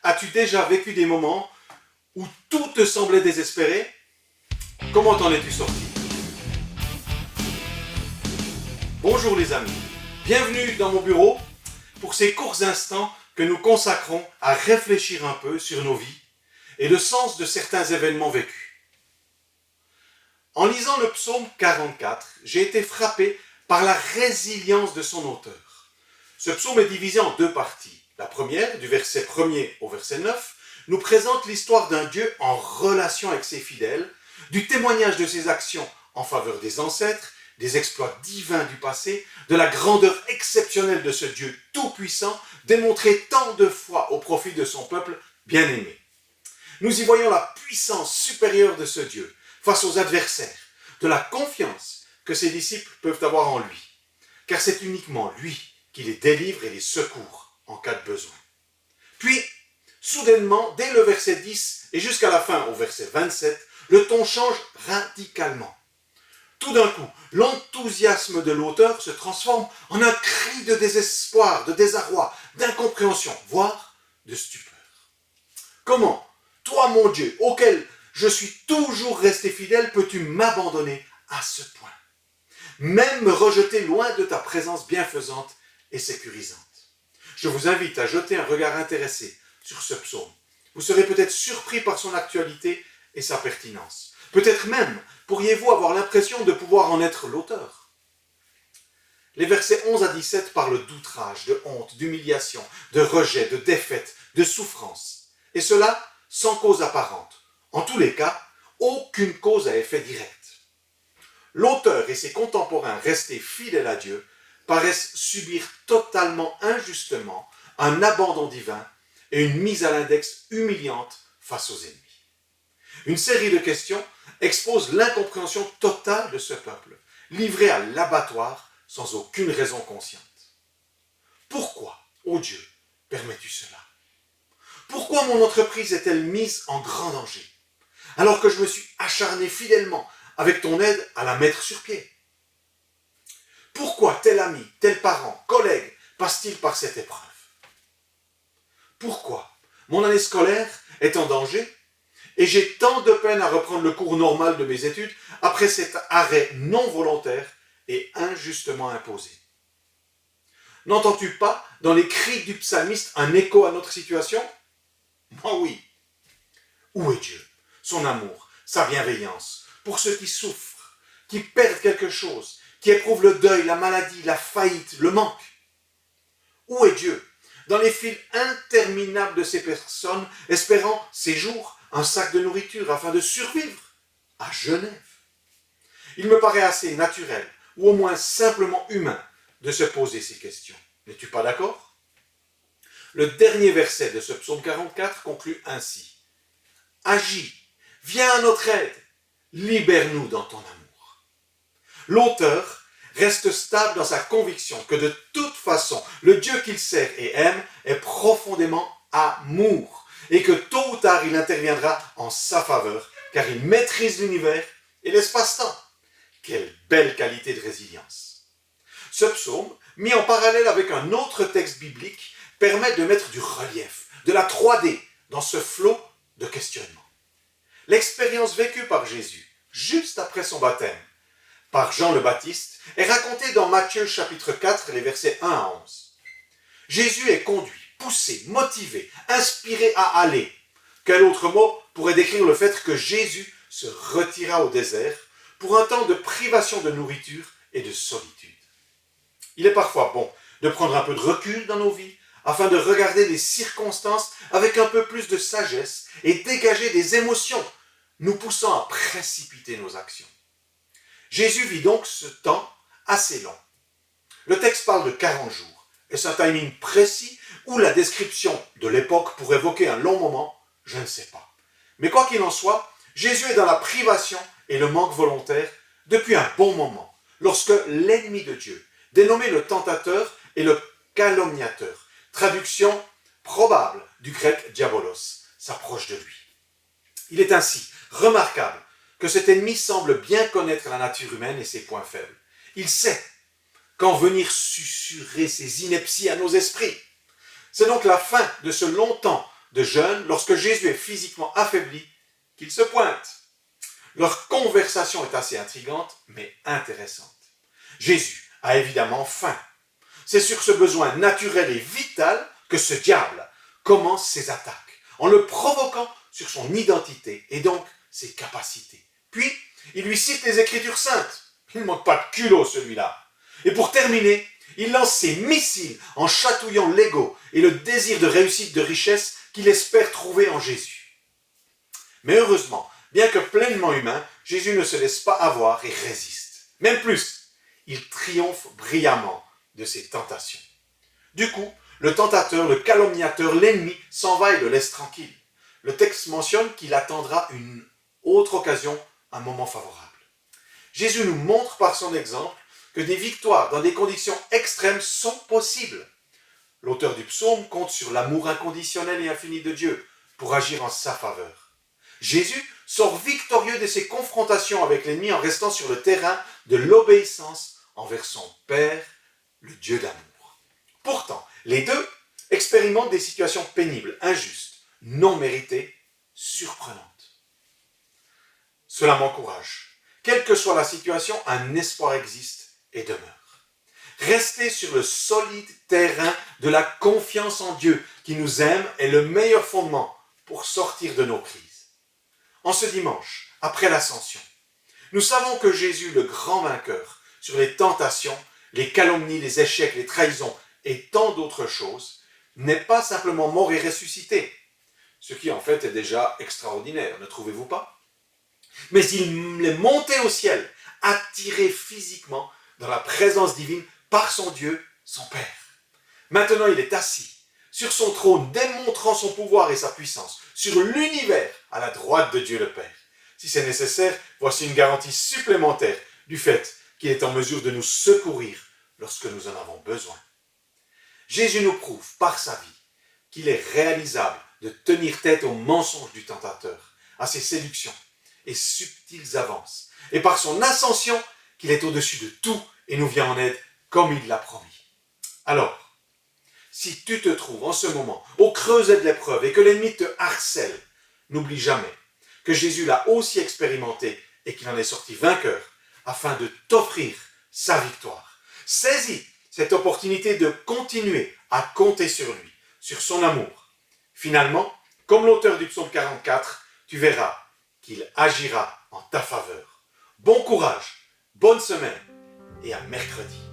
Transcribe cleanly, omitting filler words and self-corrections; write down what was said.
As-tu déjà vécu des moments où tout te semblait désespéré? Comment t'en es-tu sorti? Bonjour les amis, bienvenue dans mon bureau pour ces courts instants que nous consacrons à réfléchir un peu sur nos vies et le sens de certains événements vécus. En lisant le psaume 44, j'ai été frappé par la résilience de son auteur. Ce psaume est divisé en deux parties. La première, du verset 1er au verset 9, nous présente l'histoire d'un Dieu en relation avec ses fidèles, du témoignage de ses actions en faveur des ancêtres, des exploits divins du passé, de la grandeur exceptionnelle de ce Dieu tout-puissant, démontré tant de fois au profit de son peuple bien-aimé. Nous y voyons la puissance supérieure de ce Dieu face aux adversaires, de la confiance que ses disciples peuvent avoir en lui, car c'est uniquement lui qui les délivre et les secourt en cas de besoin. Puis, soudainement, dès le verset 10 et jusqu'à la fin au verset 27, le ton change radicalement. Tout d'un coup, l'enthousiasme de l'auteur se transforme en un cri de désespoir, de désarroi, d'incompréhension, voire de stupeur. Comment, toi mon Dieu, auquel je suis toujours resté fidèle, peux-tu m'abandonner à ce point? Même me rejeter loin de ta présence bienfaisante et sécurisante. Je vous invite à jeter un regard intéressé sur ce psaume. Vous serez peut-être surpris par son actualité et sa pertinence. Peut-être même pourriez-vous avoir l'impression de pouvoir en être l'auteur. Les versets 11 à 17 parlent d'outrage, de honte, d'humiliation, de rejet, de défaite, de souffrance. Et cela sans cause apparente. En tous les cas, aucune cause à effet direct. L'auteur et ses contemporains restés fidèles à Dieu paraissent subir totalement injustement un abandon divin et une mise à l'index humiliante face aux ennemis. Une série de questions expose l'incompréhension totale de ce peuple, livré à l'abattoir sans aucune raison consciente. Pourquoi, ô Dieu, permets-tu cela? Pourquoi mon entreprise est-elle mise en grand danger, alors que je me suis acharné fidèlement avec ton aide à la mettre sur pied? Pourquoi tel ami, tel parent, collègue passe-t-il par cette épreuve? Pourquoi mon année scolaire est en danger et j'ai tant de peine à reprendre le cours normal de mes études après cet arrêt non volontaire et injustement imposé? N'entends-tu pas dans les cris du psalmiste un écho à notre situation? Moi oui. Où est Dieu, son amour, sa bienveillance pour ceux qui souffrent, qui perdent quelque chose, qui éprouvent le deuil, la maladie, la faillite, le manque? Où est Dieu dans les files interminables de ces personnes espérant ces jours un sac de nourriture afin de survivre à Genève? Il me paraît assez naturel, ou au moins simplement humain, de se poser ces questions. N'es-tu pas d'accord? Le dernier verset de ce psaume 44 conclut ainsi. Agis, viens à notre aide, libère-nous dans ton amour. L'auteur reste stable dans sa conviction que de toute façon, le Dieu qu'il sert et aime est profondément amour et que tôt ou tard il interviendra en sa faveur car il maîtrise l'univers et l'espace-temps. Quelle belle qualité de résilience! Ce psaume, mis en parallèle avec un autre texte biblique, permet de mettre du relief, de la 3D dans ce flot de questionnement. L'expérience vécue par Jésus, juste après son baptême, par Jean le Baptiste, est racontée dans Matthieu chapitre 4, les versets 1 à 11. Jésus est conduit, poussé, motivé, inspiré à aller. Quel autre mot pourrait décrire le fait que Jésus se retira au désert pour un temps de privation de nourriture et de solitude? Il est parfois bon de prendre un peu de recul dans nos vies afin de regarder les circonstances avec un peu plus de sagesse et dégager des émotions nous poussant à précipiter nos actions. Jésus vit donc ce temps assez long. Le texte parle de 40 jours. Est-ce un timing précis ou la description de l'époque pour évoquer un long moment? Je ne sais pas. Mais quoi qu'il en soit, Jésus est dans la privation et le manque volontaire depuis un bon moment, lorsque l'ennemi de Dieu, dénommé le tentateur et le calomniateur, traduction probable du grec diabolos, s'approche de lui. Il est ainsi remarquable que cet ennemi semble bien connaître la nature humaine et ses points faibles. Il sait quand venir susurrer ses inepties à nos esprits. C'est donc la fin de ce long temps de jeunes, lorsque Jésus est physiquement affaibli, qu'il se pointe. Leur conversation est assez intrigante, mais intéressante. Jésus a évidemment faim. C'est sur ce besoin naturel et vital que ce diable commence ses attaques, en le provoquant sur son identité et donc ses capacités. Puis, il lui cite les Écritures saintes. Il ne manque pas de culot, celui-là. Et pour terminer, il lance ses missiles en chatouillant l'ego et le désir de réussite, de richesse qu'il espère trouver en Jésus. Mais heureusement, bien que pleinement humain, Jésus ne se laisse pas avoir et résiste. Même plus, il triomphe brillamment de ses tentations. Du coup, le tentateur, le calomniateur, l'ennemi s'en va et le laisse tranquille. Le texte mentionne qu'il attendra une autre occasion, un moment favorable. Jésus nous montre par son exemple que des victoires dans des conditions extrêmes sont possibles. L'auteur du psaume compte sur l'amour inconditionnel et infini de Dieu pour agir en sa faveur. Jésus sort victorieux de ses confrontations avec l'ennemi en restant sur le terrain de l'obéissance envers son Père, le Dieu d'amour. Pourtant, les deux expérimentent des situations pénibles, injustes, non méritées, surprenantes. Cela m'encourage. Quelle que soit la situation, un espoir existe et demeure. Rester sur le solide terrain de la confiance en Dieu qui nous aime est le meilleur fondement pour sortir de nos crises. En ce dimanche, après l'ascension, nous savons que Jésus, le grand vainqueur, sur les tentations, les calomnies, les échecs, les trahisons et tant d'autres choses, n'est pas simplement mort et ressuscité, ce qui en fait est déjà extraordinaire, ne trouvez-vous pas ? Mais il est monté au ciel, attiré physiquement dans la présence divine par son Dieu, son Père. Maintenant, il est assis sur son trône, démontrant son pouvoir et sa puissance sur l'univers à la droite de Dieu le Père. Si c'est nécessaire, voici une garantie supplémentaire du fait qu'il est en mesure de nous secourir lorsque nous en avons besoin. Jésus nous prouve par sa vie qu'il est réalisable de tenir tête aux mensonges du tentateur, à ses séductions et subtiles avances, et par son ascension qu'il est au-dessus de tout et nous vient en aide comme il l'a promis. Alors, si tu te trouves en ce moment au creuset de l'épreuve et que l'ennemi te harcèle, n'oublie jamais que Jésus l'a aussi expérimenté et qu'il en est sorti vainqueur afin de t'offrir sa victoire. Saisis cette opportunité de continuer à compter sur lui, sur son amour. Finalement, comme l'auteur du psaume 44, tu verras qu'il agira en ta faveur. Bon courage, bonne semaine et à mercredi.